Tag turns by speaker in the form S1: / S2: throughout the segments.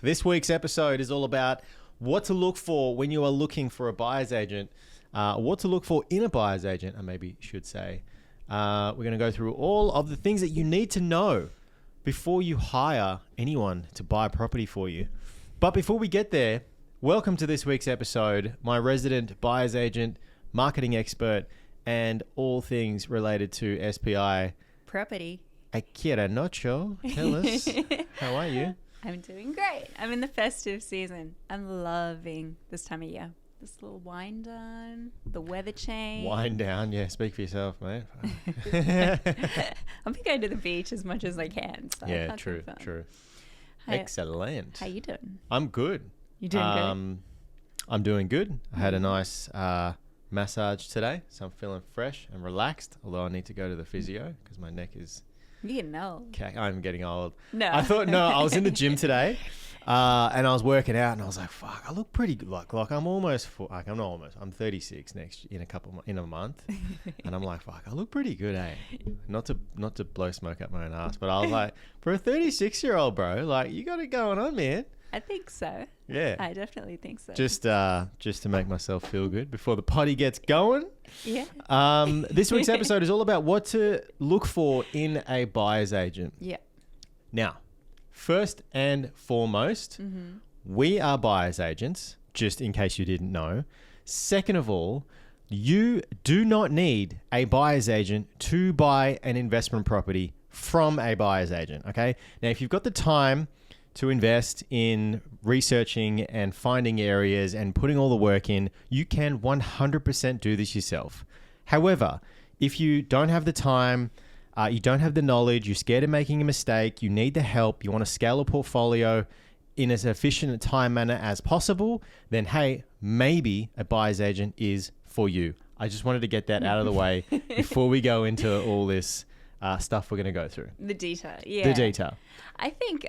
S1: This week's episode is all about what to look for when you are looking for a buyer's agent, what to look for in a buyer's agent, I maybe should say. We're going to go through all of the things that you need to know before you hire anyone to buy a property for you. But before we get there, welcome to this week's episode, my resident buyer's agent, marketing expert, and all things related to SPI.
S2: Property.
S1: Akira Nocho, tell us, how are you?
S2: I'm doing great. I'm in the festive season. I'm loving this time of year. This little wind down, the weather change.
S1: Wind down, yeah. Speak for yourself, mate.
S2: I'll be going to the beach as much as I can. So
S1: yeah, true. Excellent.
S2: How you doing?
S1: I'm good.
S2: You doing good?
S1: I'm doing good. I had a nice massage today, so I'm feeling fresh and relaxed. Although I need to go to the physio because my neck is.
S2: You're getting old.
S1: I'm getting old.
S2: No.
S1: I was in the gym today and I was working out and I was like, fuck, I look pretty good. Like I'm almost, I'm 36 in a month. And I'm like, fuck, I look pretty good, eh? Not to blow smoke up my own ass, but I was like, for a 36-year-old, bro, like you got it going on, man.
S2: I think so.
S1: Yeah.
S2: I definitely think so.
S1: Just to make myself feel good before the potty gets going.
S2: Yeah.
S1: This week's episode is all about what to look for in a buyer's agent.
S2: Yeah.
S1: Now, first and foremost, we are buyer's agents, just in case you didn't know. Second of all, you do not need a buyer's agent to buy an investment property from a buyer's agent, okay? Now, if you've got the time to invest in researching and finding areas and putting all the work in, you can 100% do this yourself. However, if you don't have the time, you don't have the knowledge, you're scared of making a mistake, you need the help, you want to scale a portfolio in as efficient a time manner as possible, then hey, maybe a buyer's agent is for you. I just wanted to get that out of the way before we go into all this stuff we're going to go through.
S2: The detail, yeah.
S1: The detail.
S2: I think,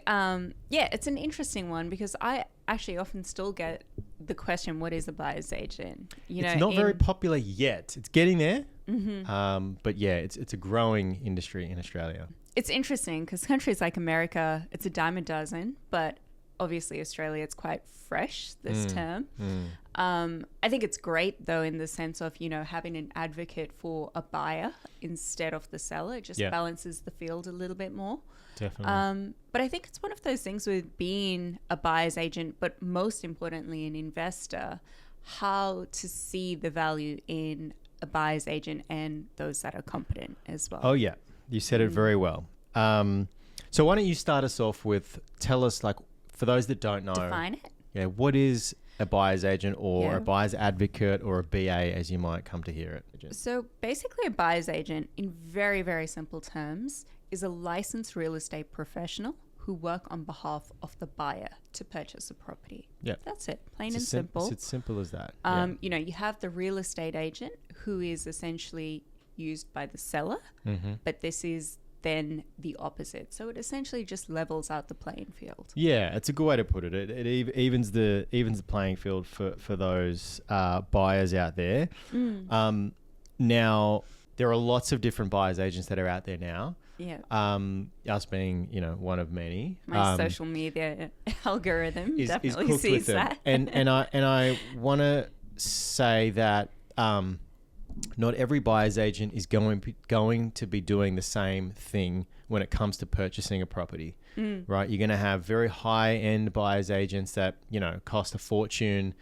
S2: it's an interesting one because I actually often still get the question, what is a buyer's agent?
S1: It's not very popular yet. It's getting there. But yeah, it's a growing industry in Australia.
S2: It's interesting because countries like America, it's a dime a dozen, but obviously Australia, it's quite fresh this term. I think it's great though in the sense of, having an advocate for a buyer instead of the seller. It just balances the field a little bit more.
S1: Definitely.
S2: But I think it's one of those things with being a buyer's agent, but most importantly an investor, how to see the value in a buyer's agent and those that are competent as well.
S1: Oh yeah, you said it very well. So why don't you start us off with, tell us, like, for those that don't know.
S2: Define it.
S1: Yeah, what is a buyer's agent or a buyer's advocate or a BA as you might come to hear it?
S2: So basically a buyer's agent, in very, very simple terms, is a licensed real estate professional who work on behalf of the buyer to purchase a property.
S1: Yeah.
S2: That's it. Plain and simple.
S1: It's as simple as that.
S2: You have the real estate agent who is essentially used by the seller, but this is then the opposite. So it essentially just levels out the playing field.
S1: Yeah, it's a good way to put it. It evens the playing field for those buyers out there. Now, there are lots of different buyer's agents that are out there now.
S2: Yeah.
S1: Us being, one of many.
S2: My social media algorithm definitely sees that.
S1: And I want to say that not every buyer's agent is going to be doing the same thing when it comes to purchasing a property, right? You're going to have very high-end buyer's agents that, cost a fortune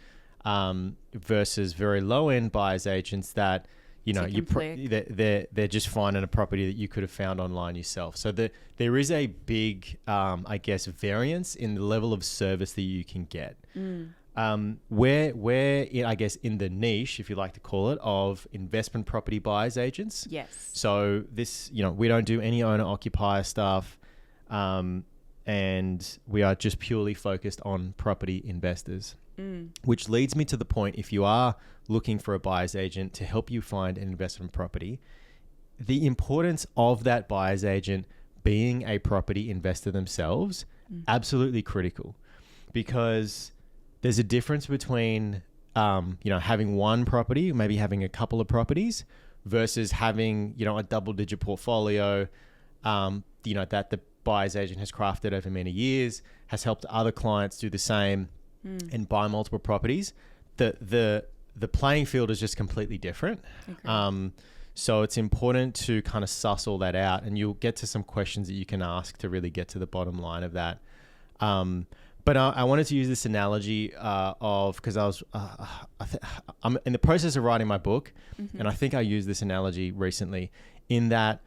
S1: versus very low-end buyer's agents that, they're just finding a property that you could have found online yourself. So there is a big, variance in the level of service that you can get. We're in the niche, if you like to call it, of investment property buyers agents.
S2: Yes.
S1: So this, we don't do any owner-occupier stuff, and we are just purely focused on property investors. Which leads me to the point, if you are looking for a buyer's agent to help you find an investment property, the importance of that buyer's agent being a property investor themselves, absolutely critical, because there's a difference between, having one property, maybe having a couple of properties versus having, a double digit portfolio, that buyer's agent has crafted over many years, has helped other clients do the same and buy multiple properties, the playing field is just completely different. So it's important to kind of suss all that out, and you'll get to some questions that you can ask to really get to the bottom line of that. But I wanted to use this analogy because I'm in the process of writing my book, and I think I used this analogy recently in that,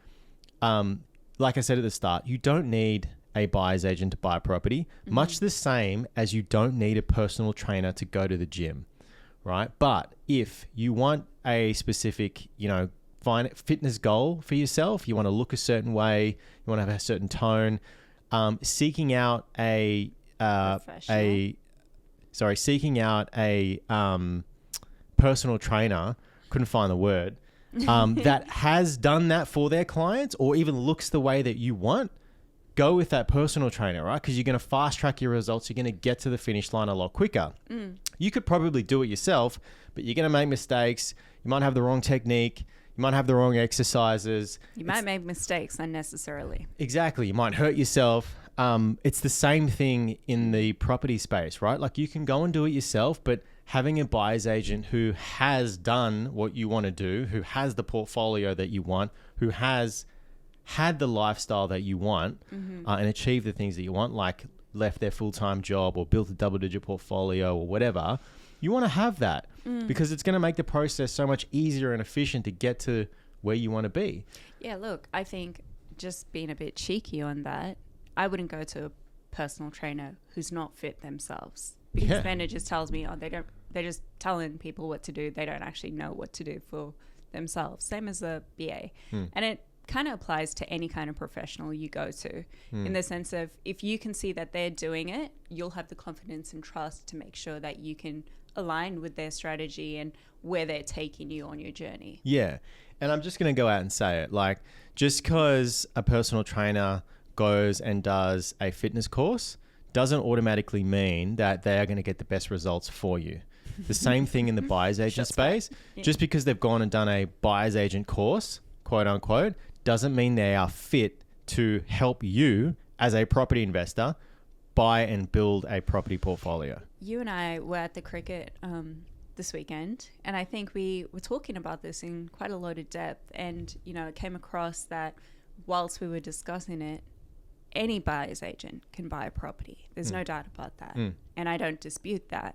S1: like I said at the start, you don't need a buyer's agent to buy a property, much the same as you don't need a personal trainer to go to the gym, right? But if you want a specific, fitness goal for yourself, you want to look a certain way, you want to have a certain tone, seeking out a personal trainer, couldn't find the word, that has done that for their clients or even looks the way that you want, go with that personal trainer, right? Because you're going to fast track your results. You're going to get to the finish line a lot quicker. You could probably do it yourself, but you're going to make mistakes. You might have the wrong technique. You might have the wrong exercises.
S2: You might make mistakes unnecessarily.
S1: Exactly. You might hurt yourself. It's the same thing in the property space, right? Like you can go and do it yourself, but having a buyer's agent who has done what you want to do, who has the portfolio that you want, who has had the lifestyle that you want and achieved the things that you want, like left their full-time job or built a double-digit portfolio or whatever, you want to have that because it's going to make the process so much easier and efficient to get to where you want to be. Yeah,
S2: look, I think just being a bit cheeky on that, I wouldn't go to a personal trainer who's not fit themselves, because then it just tells me, they're just telling people what to do. They don't actually know what to do for themselves. Same as a BA. And it kind of applies to any kind of professional you go to in the sense of if you can see that they're doing it, you'll have the confidence and trust to make sure that you can align with their strategy and where they're taking you on your journey.
S1: Yeah. And I'm just going to go out and say it. Like, just because a personal trainer goes and does a fitness course doesn't automatically mean that they are going to get the best results for you. The same thing in the buyer's agent space. Yeah. Just because they've gone and done a buyer's agent course, quote unquote, doesn't mean they are fit to help you as a property investor buy and build a property portfolio.
S2: You and I were at the cricket this weekend, and I think we were talking about this in quite a lot of depth, and it came across that whilst we were discussing it, any buyer's agent can buy a property. There's no doubt about that. And I don't dispute that.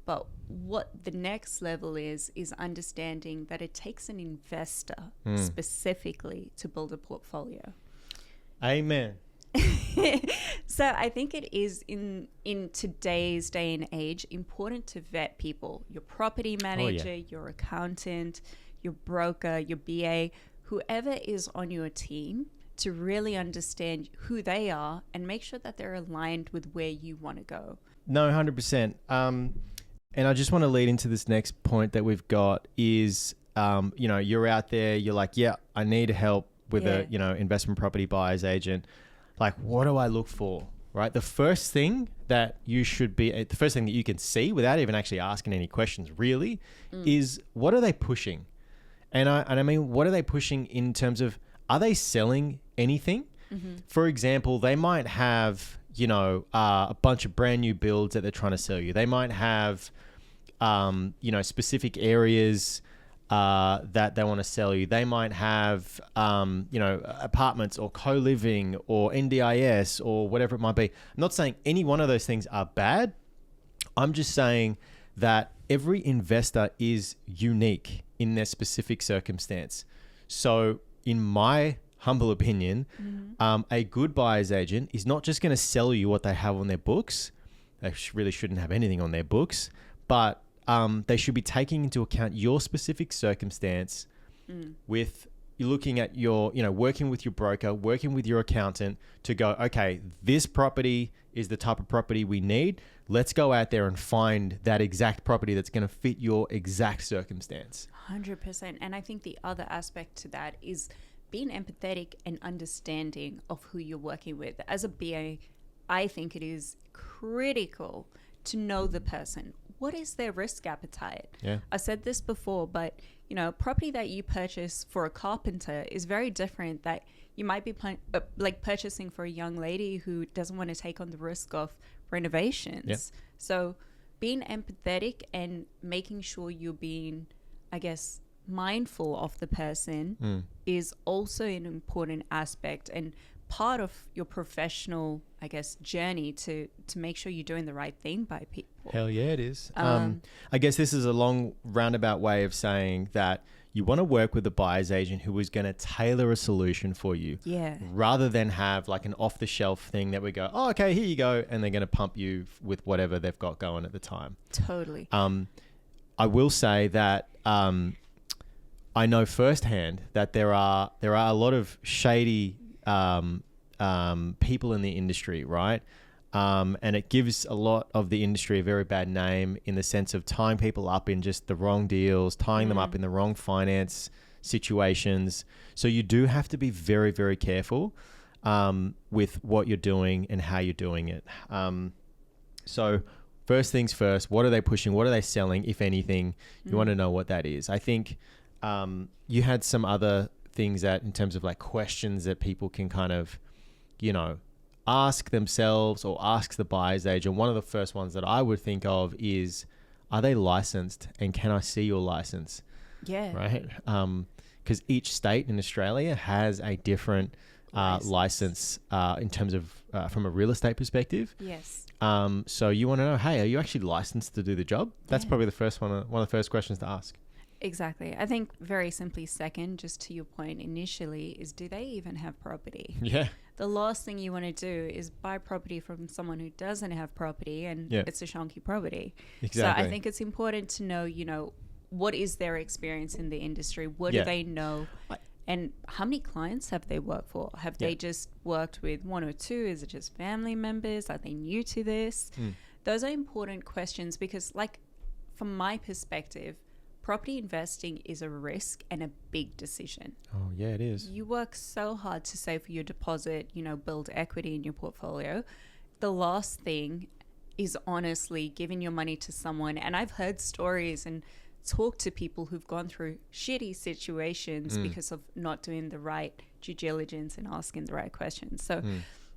S2: But what the next level is understanding that it takes an investor specifically to build a portfolio.
S1: Amen.
S2: So I think it is in today's day and age important to vet people, your property manager, your accountant, your broker, your BA, whoever is on your team, to really understand who they are and make sure that they're aligned with where you want to go.
S1: No, 100%. And I just want to lead into this next point that we've got is, you're out there, you're like, yeah, I need help with a, investment property buyer's agent. Like, what do I look for, right? The first thing that you can see without even actually asking any questions really is, what are they pushing? And I mean, what are they pushing in terms of, are they selling anything? For example, they might have, a bunch of brand new builds that they're trying to sell you. They might have, specific areas that they want to sell you. They might have, apartments or co-living or NDIS or whatever it might be. I'm not saying any one of those things are bad. I'm just saying that every investor is unique in their specific circumstance. So in my humble opinion, a good buyer's agent is not just going to sell you what they have on their books. They really shouldn't have anything on their books, but they should be taking into account your specific circumstance with looking at your, working with your broker, working with your accountant to go, okay, this property is the type of property we need. Let's go out there and find that exact property that's going to fit your exact circumstance.
S2: 100%. And I think the other aspect to that is being empathetic and understanding of who you're working with. As a BA, I think it is critical to know the person. What is their risk appetite?
S1: Yeah.
S2: I said this before, but you know, property that you purchase for a carpenter is very different that you might be like purchasing for a young lady who doesn't want to take on the risk of renovations.
S1: Yep.
S2: So being empathetic and making sure you're being, I guess, mindful of the person is also an important aspect and part of your professional, I guess, journey to make sure you're doing the right thing by people.
S1: Hell yeah, it is. I guess this is a long roundabout way of saying that you want to work with a buyer's agent who is going to tailor a solution for you.
S2: Yeah.
S1: Rather than have like an off the shelf thing that we go, oh, okay, here you go. And they're going to pump you with whatever they've got going at the time.
S2: Totally.
S1: I will say that I know firsthand that there are a lot of shady people in the industry, right? And it gives a lot of the industry a very bad name in the sense of tying people up in just the wrong deals, tying them up in the wrong finance situations. So you do have to be very, very careful with what you're doing and how you're doing it. So first things first, what are they pushing? What are they selling? If anything, you want to know what that is. I think you had some other things that in terms of like questions that people can kind of, you know, ask themselves or ask the buyer's agent. One of the first ones that I would think of is, are they licensed and can I see your license?
S2: Yeah.
S1: Right. Because each state in Australia has a different license in terms of from a real estate perspective.
S2: Yes.
S1: So you want to know, hey, are you actually licensed to do the job? That's probably the first one of the first questions to ask.
S2: Exactly. I think very simply second, just to your point initially, is do they even have property?
S1: Yeah.
S2: The last thing you want to do is buy property from someone who doesn't have property and it's a shonky property.
S1: Exactly.
S2: So I think it's important to know, you know, what is their experience in the industry? What do they know? And how many clients have they worked for? Have they just worked with one or two? Is it just family members? Are they new to this? Those are important questions because, like, from my perspective, property investing is a risk and a big decision.
S1: Oh, yeah, it is.
S2: You work so hard to save for your deposit, you know, build equity in your portfolio. The last thing is honestly giving your money to someone. And I've heard stories and talked to people who've gone through shitty situations because of not doing the right due diligence and asking the right questions. So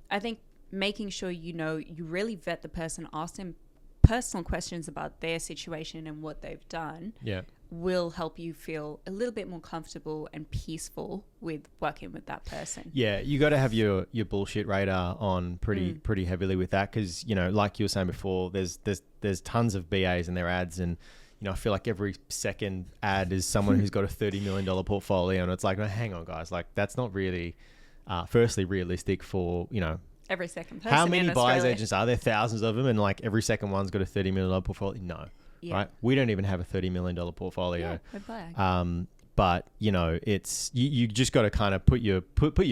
S2: I think making sure, you know, you really vet the person, ask them personal questions about their situation and what they've done will help you feel a little bit more comfortable and peaceful with working with that person. Yeah,
S1: you got to have your bullshit radar on pretty heavily with that because, you know, like you were saying before, there's tons of BAs and their ads, and you know, I feel like every second ad is someone who's got a $30 million portfolio, and it's like, no, hang on, guys, like that's not really, firstly, realistic for, you know,
S2: every second person.
S1: How many buyers agents are there? Thousands of them, and like every second one's got a $30 million portfolio. No, right? We don't even have a $30 million portfolio. But you know, it's you just got to kind of put your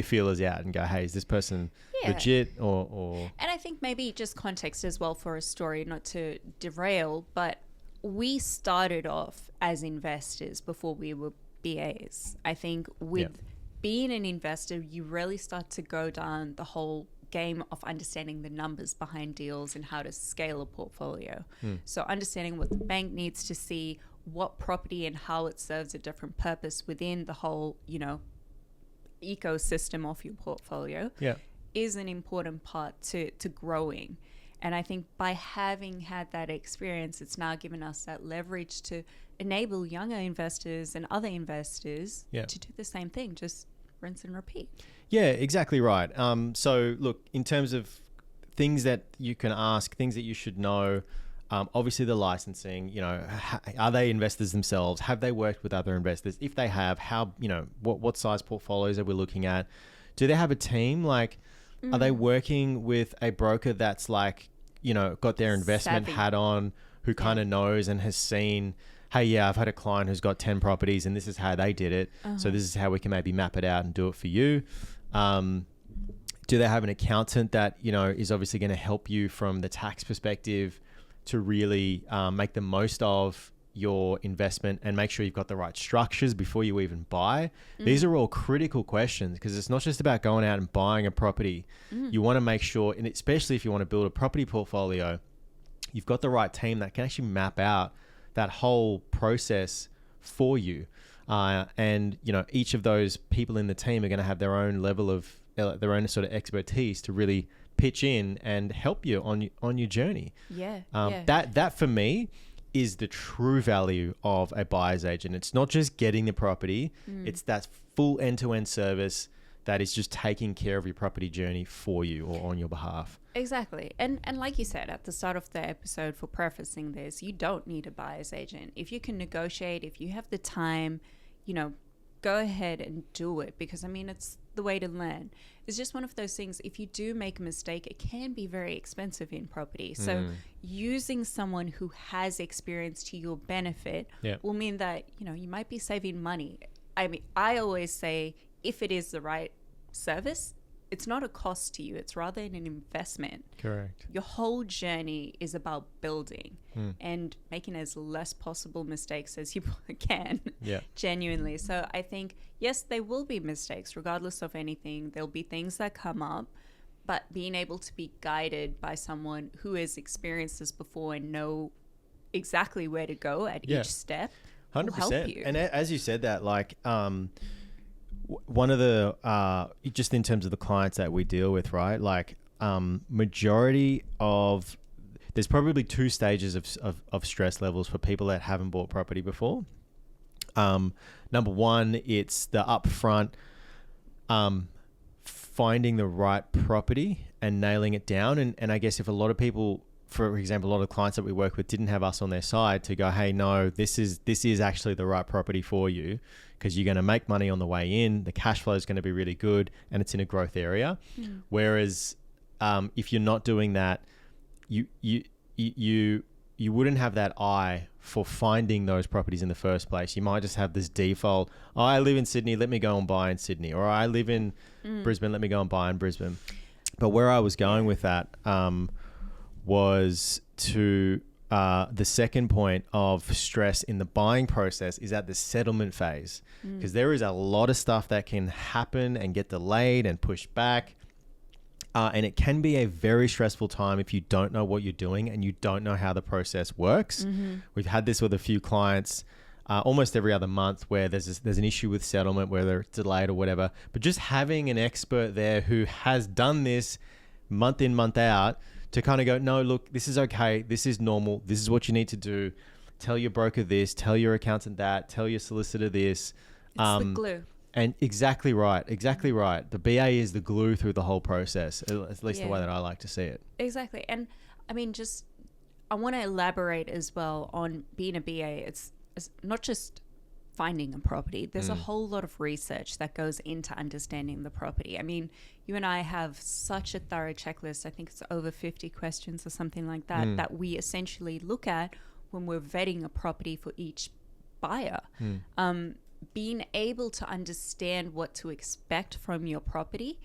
S1: feelers out and go, hey, is this person legit or? And
S2: I think maybe just context as well for a story, not to derail, but we started off as investors before we were BAs. I think with being an investor, you really start to go down the whole game of understanding the numbers behind deals and how to scale a portfolio. So understanding what the bank needs to see, what property and how it serves a different purpose within the whole, you know, ecosystem of your portfolio is an important part to growing. And I think by having had that experience, it's now given us that leverage to enable younger investors and other investors to do the same thing, just rinse and repeat.
S1: Yeah, exactly right. So look, in terms of things that you can ask, things that you should know, obviously the licensing, you know, are they investors themselves? Have they worked with other investors? If they have, how, you know, what size portfolios are we looking at? Do they have a team? Like, are they working with a broker that's like, you know, got their investment hat on, who kind of knows and has seen, hey, yeah, I've had a client who's got 10 properties and this is how they did it. So this is how we can maybe map it out and do it for you. Do they have an accountant that, you know, is obviously going to help you from the tax perspective to really make the most of your investment and make sure you've got the right structures before you even buy? These are all critical questions because it's not just about going out and buying a property. You want to make sure, and especially if you want to build a property portfolio, you've got the right team that can actually map out that whole process for you. And, you know, each of those people in the team are going to have their own level of, their own sort of expertise to really pitch in and help you on your journey.
S2: Yeah.
S1: That for me is the true value of a buyer's agent. It's not just getting the property, it's that full end-to-end service that is just taking care of your property journey for you or on your behalf.
S2: Exactly. And like you said at the start of the episode, for prefacing this, you don't need a buyer's agent. If you can negotiate, if you have the time, you know, go ahead and do it, because I mean, it's the way to learn. It's just one of those things. If you do make a mistake, it can be very expensive in property. So using someone who has experience to your benefit will mean that, you know, you might be saving money. I mean, I always say, if it is the right service, it's not a cost to you. It's rather an investment.
S1: Correct.
S2: Your whole journey is about building and making as less possible mistakes as you can.
S1: Yeah.
S2: Genuinely. So I think, yes, there will be mistakes regardless of anything. There'll be things that come up, but being able to be guided by someone who has experienced this before and know exactly where to go at each step
S1: 100%.
S2: will help you.
S1: And as you said that, like, one of the just in terms of the clients that we deal with, right? Like, majority of, there's probably 2 stages of stress levels for people that haven't bought property before. Number one, it's the upfront finding the right property and nailing it down. And I guess if a lot of people, for example, a lot of clients that we work with didn't have us on their side to go, hey, no, this is actually the right property for you, because you're going to make money on the way in. The cash flow is going to be really good, and it's in a growth area. Whereas if you're not doing that, you wouldn't have that eye for finding those properties in the first place. You might just have this default, oh, I live in Sydney, let me go and buy in Sydney. Or I live in Brisbane, let me go and buy in Brisbane. But where I was going with that was to the second point of stress in the buying process is at the settlement phase, because there is a lot of stuff that can happen and get delayed and pushed back. And it can be a very stressful time if you don't know what you're doing and you don't know how the process works. We've had this with a few clients almost every other month, where there's an issue with settlement, whether it's delayed or whatever. But just having an expert there who has done this month in, month out, to kind of go, no, look, this is okay. This is normal. This is what you need to do. Tell your broker this, tell your accountant that, tell your solicitor this.
S2: It's the glue.
S1: And exactly right. The BA is the glue through the whole process, at least the way that I like to see it.
S2: Exactly. And I mean, I want to elaborate as well on being a BA. It's not just finding a property. There's a whole lot of research that goes into understanding the property. I mean, you and I have such a thorough checklist. I think it's over 50 questions or something like that, that we essentially look at when we're vetting a property for each buyer. Being able to understand what to expect from your property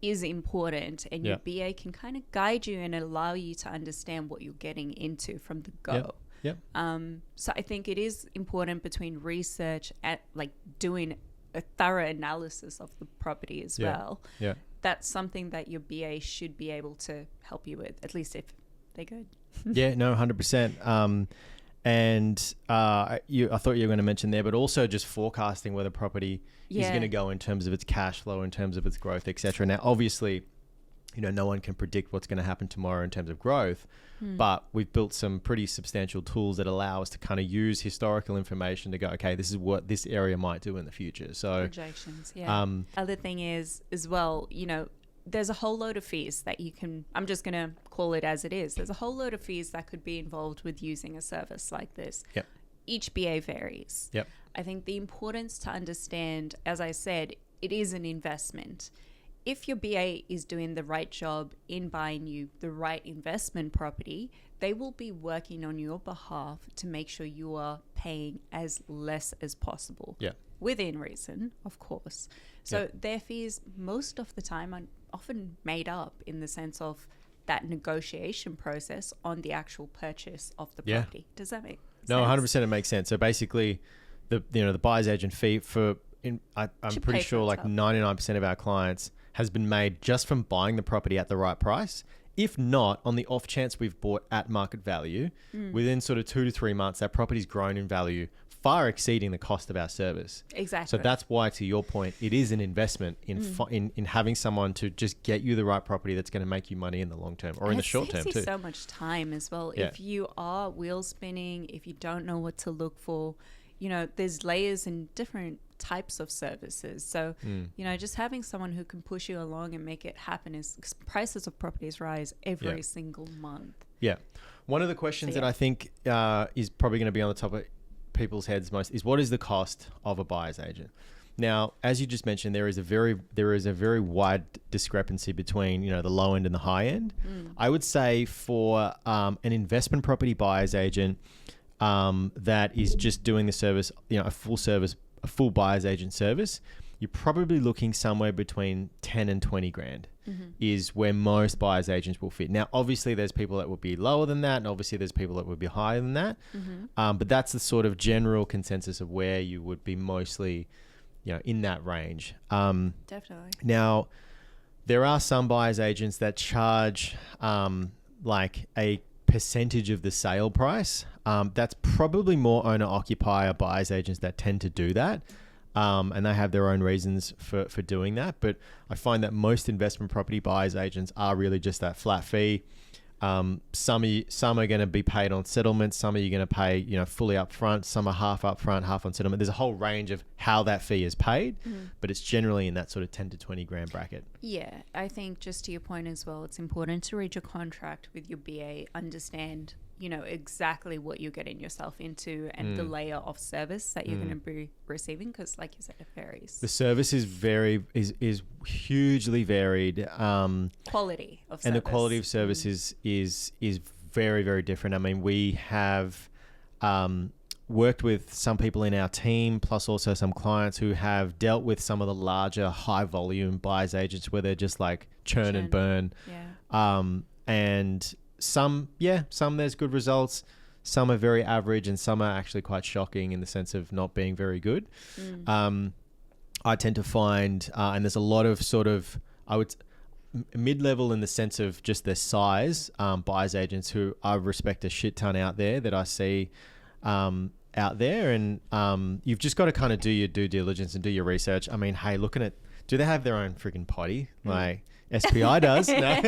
S2: is important, and your BA can kind of guide you and allow you to understand what you're getting into from the go. So I think it is important between research and like doing a thorough analysis of the property as well. That's something that your BA should be able to help you with, at least if they're good.
S1: 100%. And I thought you were going to mention there, but also just forecasting where the property is going to go in terms of its cash flow, in terms of its growth, etc. Now, obviously, you know, no one can predict what's going to happen tomorrow in terms of growth, but we've built some pretty substantial tools that allow us to kind of use historical information to go, okay, this is what this area might do in the future. So
S2: projections, other thing is as well, you know, there's a whole load of fees that you can, I'm just going to call it as it is. There's a whole load of fees that could be involved with using a service like this. Each BA varies. I think the importance to understand, as I said, it is an investment. If your BA is doing the right job in buying you the right investment property, they will be working on your behalf to make sure you are paying as less as possible. Within reason, of course. So their fees most of the time are often made up in the sense of that negotiation process on the actual purchase of the property. Does that make sense?
S1: No, 100% it makes sense. So basically, the buyer's agent fee I'm pretty sure like 99% of our clients has been made just from buying the property at the right price If not, on the off chance we've bought at market value, within sort of 2 to 3 months, that property's grown in value, far exceeding the cost of our service.
S2: Exactly.
S1: So that's why, to your point, it is an investment in having someone to just get you the right property that's going to make you money in the long term or in the short term
S2: too. It
S1: too.
S2: saves you so much time as well.
S1: Yeah.
S2: If you are wheel spinning, if you don't know what to look for, you know, there's layers and different types of services. So, you know, just having someone who can push you along and make it happen is, 'cause prices of properties rise every single month.
S1: Yeah. One of the questions that I think is probably going to be on the top of people's heads most is, what is the cost of a buyer's agent? Now, as you just mentioned, there is a very wide discrepancy between, you know, the low end and the high end. I would say for an investment property buyer's agent that is just doing the service, you know, a full buyer's agent service, you're probably looking somewhere between 10 and 20 grand is where most buyer's agents will fit. Now, obviously there's people that would be lower than that, and obviously there's people that would be higher than that. But that's the sort of general consensus of where you would be mostly, you know, in that range.
S2: Definitely.
S1: Now, there are some buyer's agents that charge like a percentage of the sale price. That's probably more owner-occupier buyer's agents that tend to do that. And they have their own reasons for doing that. But I find that most investment property buyers agents are really just that flat fee. Some are going to be paid on settlement. Some are you going to pay, you know, fully up front. Some are half up front, half on settlement. There's a whole range of how that fee is paid, but it's generally in that sort of 10 to 20 grand bracket.
S2: Yeah, I think just to your point as well, it's important to read your contract with your BA, understand, you know, exactly what you're getting yourself into and the layer of service that you're going to be receiving, because like you said, it varies.
S1: The service is hugely varied.
S2: Quality of service.
S1: And the quality of service is very, very different. I mean, we have worked with some people in our team, plus also some clients who have dealt with some of the larger high volume buyers agents where they're just like churn and burn.
S2: Yeah.
S1: And some there's good results. Some are very average, and some are actually quite shocking in the sense of not being very good. I tend to find, and there's a lot of sort of, mid-level in the sense of just their size, buyers agents who I respect a shit ton out there that I see out there. And you've just got to kind of do your due diligence and do your research. I mean, hey, do they have their own freaking potty? Like SPI does. No?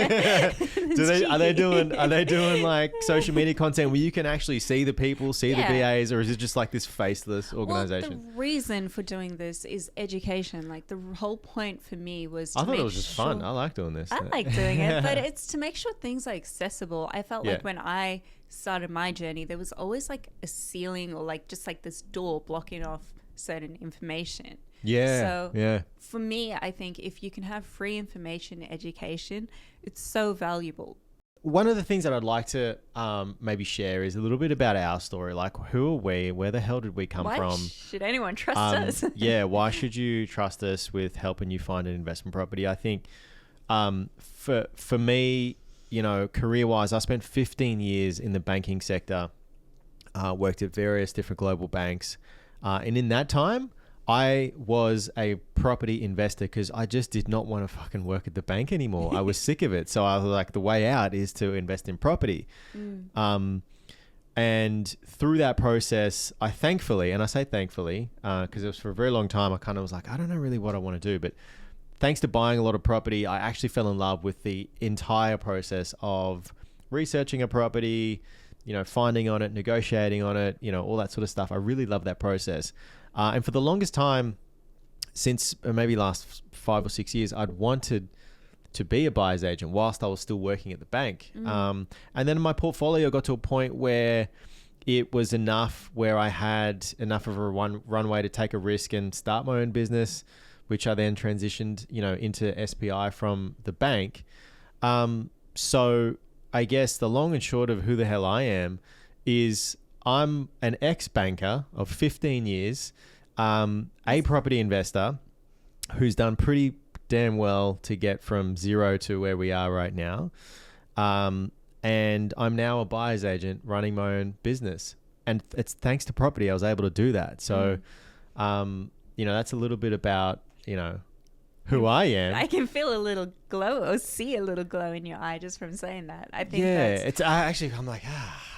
S1: Are they doing like social media content where you can actually see the people, see the BAs, or is it just like this faceless organization?
S2: Well, the reason for doing this is education. Like the whole point for me was
S1: I thought it was just fun. I like doing this.
S2: I like doing it, but it's to make sure things are accessible. I felt like when I started my journey, there was always like a ceiling or like just like this door blocking off certain information. So for me, I think if you can have free information and education, it's so valuable.
S1: One of the things that I'd like to maybe share is a little bit about our story. Like, who are we? Where the hell did we come from?
S2: Why should anyone trust us?
S1: Why should you trust us with helping you find an investment property? I think for me, you know, career-wise, I spent 15 years in the banking sector, worked at various different global banks. And in that time, I was a property investor because I just did not want to fucking work at the bank anymore. I was sick of it. So I was like, the way out is to invest in property. And through that process, I thankfully, and I say thankfully, because it was for a very long time, I kind of was like, I don't know really what I want to do. But thanks to buying a lot of property, I actually fell in love with the entire process of researching a property, you know, finding on it, negotiating on it, you know, all that sort of stuff. I really love that process. And for the longest time, since maybe last 5 or 6 years, I'd wanted to be a buyer's agent whilst I was still working at the bank. And then my portfolio got to a point where it was enough, where I had enough of a runway to take a risk and start my own business, which I then transitioned, you know, into SPI from the bank. So I guess the long and short of who the hell I am is I'm an ex-banker of 15 years, a property investor who's done pretty damn well to get from zero to where we are right now. And I'm now a buyer's agent running my own business. And it's thanks to property I was able to do that. So, you know, that's a little bit about, you know, who I am.
S2: I can feel a little glow or see a little glow in your eye just from saying that. I think
S1: I'm like,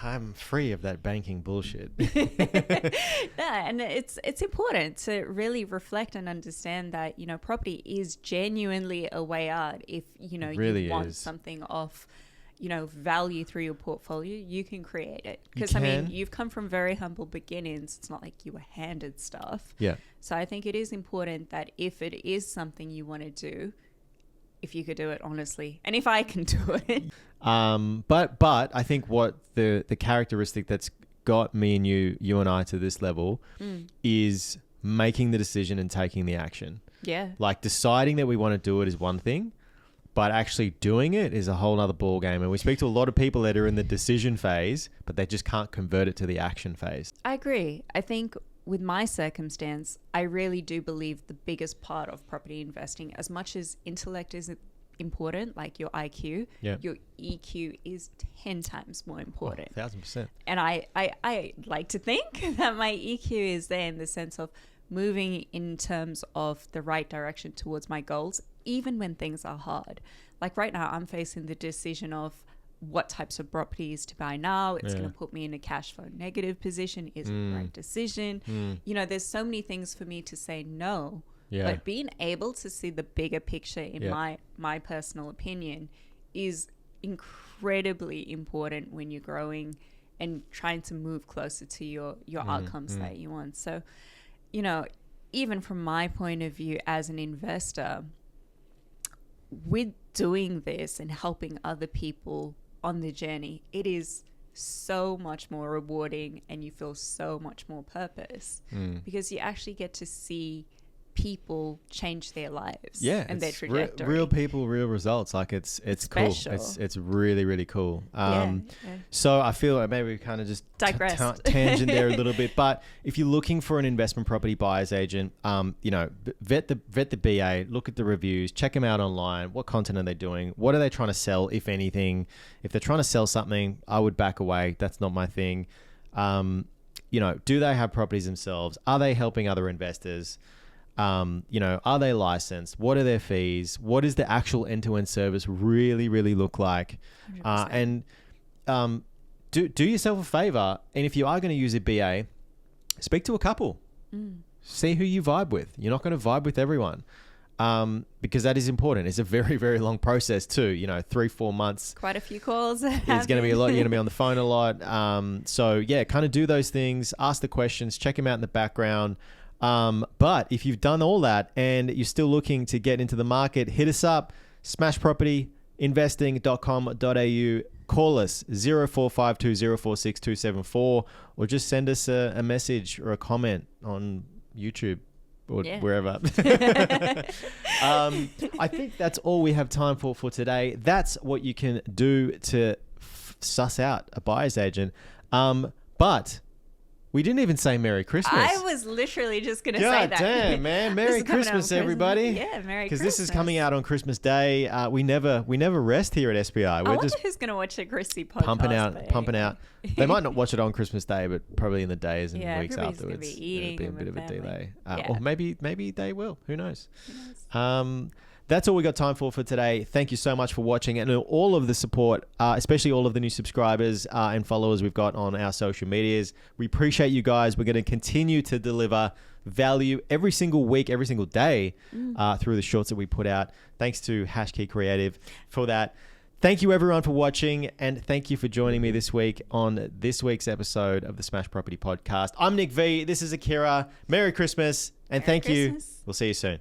S1: I'm free of that banking bullshit.
S2: Yeah, and it's important to really reflect and understand that, property is genuinely a way out. If,
S1: really
S2: you want
S1: is.
S2: something of, value through your portfolio, you can create it.
S1: You
S2: Because,
S1: can.
S2: you've come from very humble beginnings. It's not like you were handed stuff.
S1: Yeah.
S2: So I think it is important that if it is something you want to do, if you could do it honestly, and if I can do it.
S1: But I think what the characteristic that's got me and you and I to this level is making the decision and taking the action.
S2: Yeah.
S1: Like deciding that we want to do it is one thing, but actually doing it is a whole other ball game. And we speak to a lot of people that are in the decision phase, but they just can't convert it to the action phase.
S2: I agree. I think with my circumstance, I really do believe the biggest part of property investing, as much as intellect is important, like your IQ, your EQ is 10 times more important.
S1: 1,000%.
S2: And I like to think that my EQ is there in the sense of moving in terms of the right direction towards my goals, even when things are hard. Like right now, I'm facing the decision of what types of properties to buy now. It's going to put me in a cash flow negative position. Is it the right decision? There's so many things for me to say no.
S1: Yeah.
S2: But being able to see the bigger picture, in my personal opinion, is incredibly important when you're growing and trying to move closer to your outcomes that you want. So, even from my point of view as an investor, with doing this and helping other people on the journey, it is so much more rewarding and you feel so much more purpose because you actually get to see people change their lives and their trajectory.
S1: Real people, real results. Like it's cool. It's really, really cool. So I feel like maybe we kind of just
S2: digressed.
S1: Tangent there a little bit. But if you're looking for an investment property buyer's agent, vet the BA, look at the reviews, check them out online. What content are they doing? What are they trying to sell, if anything? If they're trying to sell something, I would back away. That's not my thing. Do they have properties themselves? Are they helping other investors? Are they licensed? What are their fees? What does the actual end-to-end service really, really look like? Do yourself a favor. And if you are going to use a BA, speak to a couple. See who you vibe with. You're not going to vibe with everyone. Because that is important. It's a very, very long process too. 3-4 months.
S2: Quite a few calls.
S1: It's going to be a lot. You're going to be on the phone a lot. So kind of do those things. Ask the questions. Check them out in the background. But if you've done all that and you're still looking to get into the market, hit us up, smashpropertyinvesting.com.au. Call us 0452046274 or just send us a message or a comment on YouTube or wherever. I think that's all we have time for today. That's what you can do to suss out a buyer's agent. But we didn't even say Merry Christmas.
S2: I was literally just going to say that.
S1: God damn, man. Merry Christmas, everybody.
S2: Yeah, Merry Christmas.
S1: Because this is coming out on Christmas Day. We never rest here at SPI.
S2: I wonder who's going to watch the Chrissy podcast.
S1: Pumping out. They might not watch it on Christmas Day, but probably in the days and weeks afterwards.
S2: Gonna be eating
S1: There'll be a bit of a delay.
S2: Yeah.
S1: Or maybe they will. Who knows? That's all we got time for today. Thank you so much for watching and all of the support, especially all of the new subscribers and followers we've got on our social medias. We appreciate you guys. We're going to continue to deliver value every single week, every single day through the shorts that we put out. Thanks to Hashkey Creative for that. Thank you everyone for watching and thank you for joining me this week on this week's episode of the Smash Property Podcast. I'm Nick V. This is Akira. Merry Christmas and thank you. We'll see you soon.